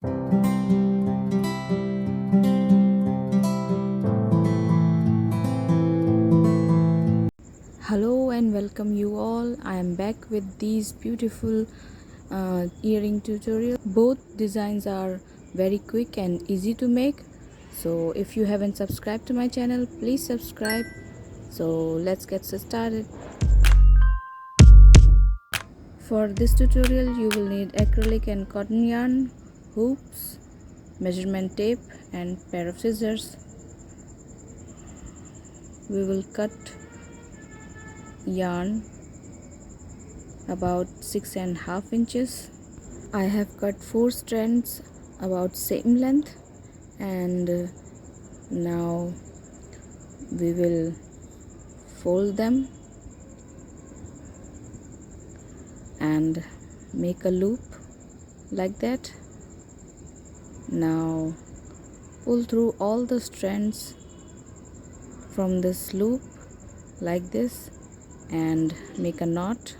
Hello and welcome you all. I am back with these beautiful earring tutorial. Both designs are very quick and easy to make. So if you haven't subscribed to my channel, please subscribe. So let's get started. For this tutorial you will need acrylic and cotton yarn, hoops, measurement tape and pair of scissors. We will cut yarn about 6.5 inches. I have cut 4 strands about same length, and now we will fold them and make a loop like that. Now pull through all the strands from this loop like this and make a knot.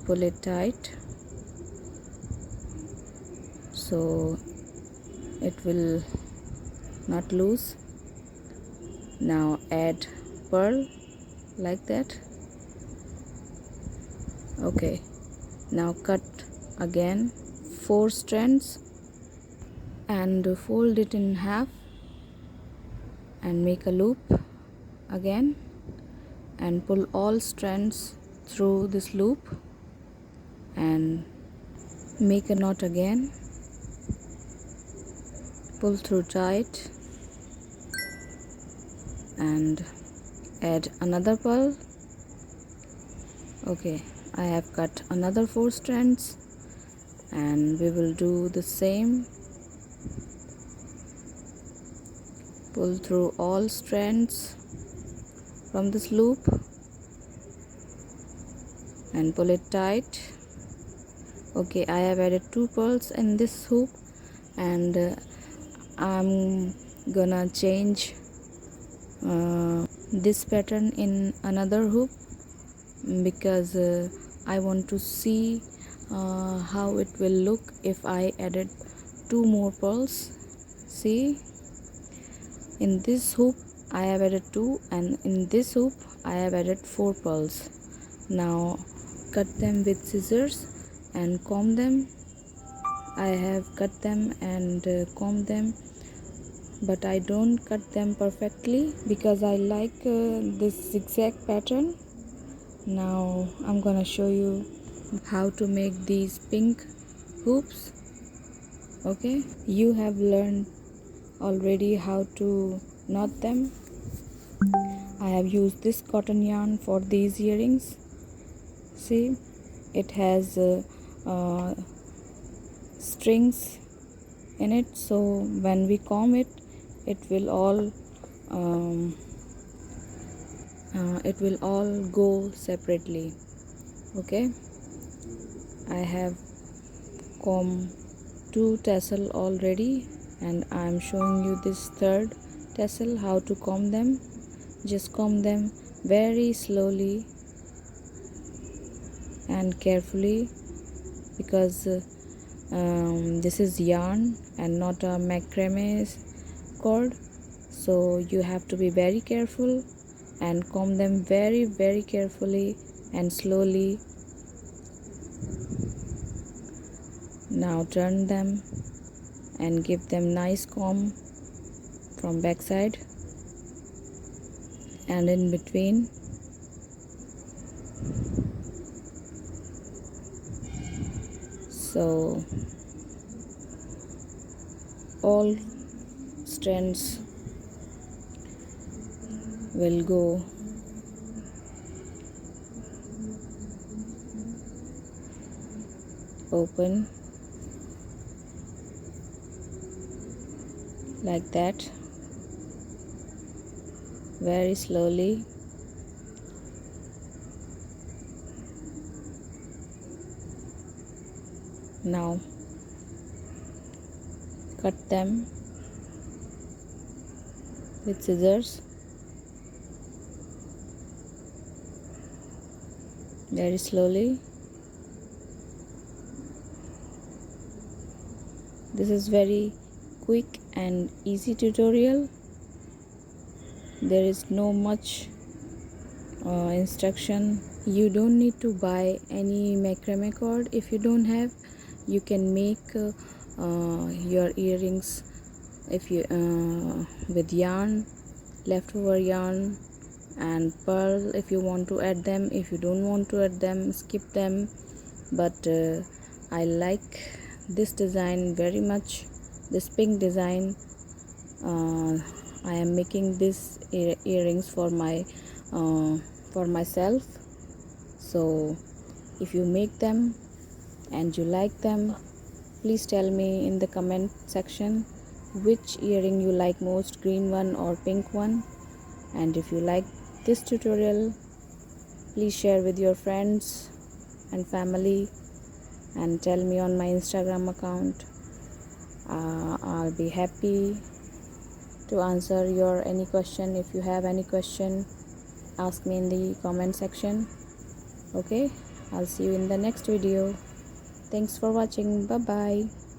Pull it tight so it will not loose. Now add pearl like that. Okay, now cut again 4 strands and fold it in half and make a loop again and pull all strands through this loop and make a knot again. Pull through tight and add another pearl. Okay, I have cut another 4 strands and we will do the same. Pull through all strands from this loop and pull it tight. Okay, I have added 2 pearls in this hoop, and I'm gonna change this pattern in another hoop because I want to see how it will look if I added 2 more pearls. See, in this hoop I have added 2 and in this hoop I have added 4 pearls. Now cut them with scissors and comb them. I have cut them and combed them, but I don't cut them perfectly because I like this zigzag pattern. Now I'm gonna show you how to make these pink hoops. Okay, you have learned already how to knot them. I have used this cotton yarn for these earrings. See, it has strings in it, so when we comb it, it will all go separately. Okay, I have combed 2 tassel already and I am showing you this third tassel how to comb them. Just comb them very slowly and carefully because this is yarn and not a macrame cord, so you have to be very careful and comb them very carefully and slowly. Now turn them and give them nice comb from back side and in between. So all strands will go open like that, very slowly. Now cut them with scissors very slowly. This is very quick and easy tutorial. There is no much instruction. You don't need to buy any macrame cord. If you don't have, you can make your earrings if you with yarn, leftover yarn, and pearl. If you want to add them, if you don't want to add them, skip them. But I like this design very much, this pink design. I am making this earrings for myself. So if you make them and you like them, please tell me in the comment section which earring you like most, green one or pink one. And if you like this tutorial, please share with your friends and family and tell me on my Instagram account. I'll be happy to answer your any question. If you have any question, ask me in the comment section. Okay, I'll see you in the next video. Thanks for watching. Bye bye.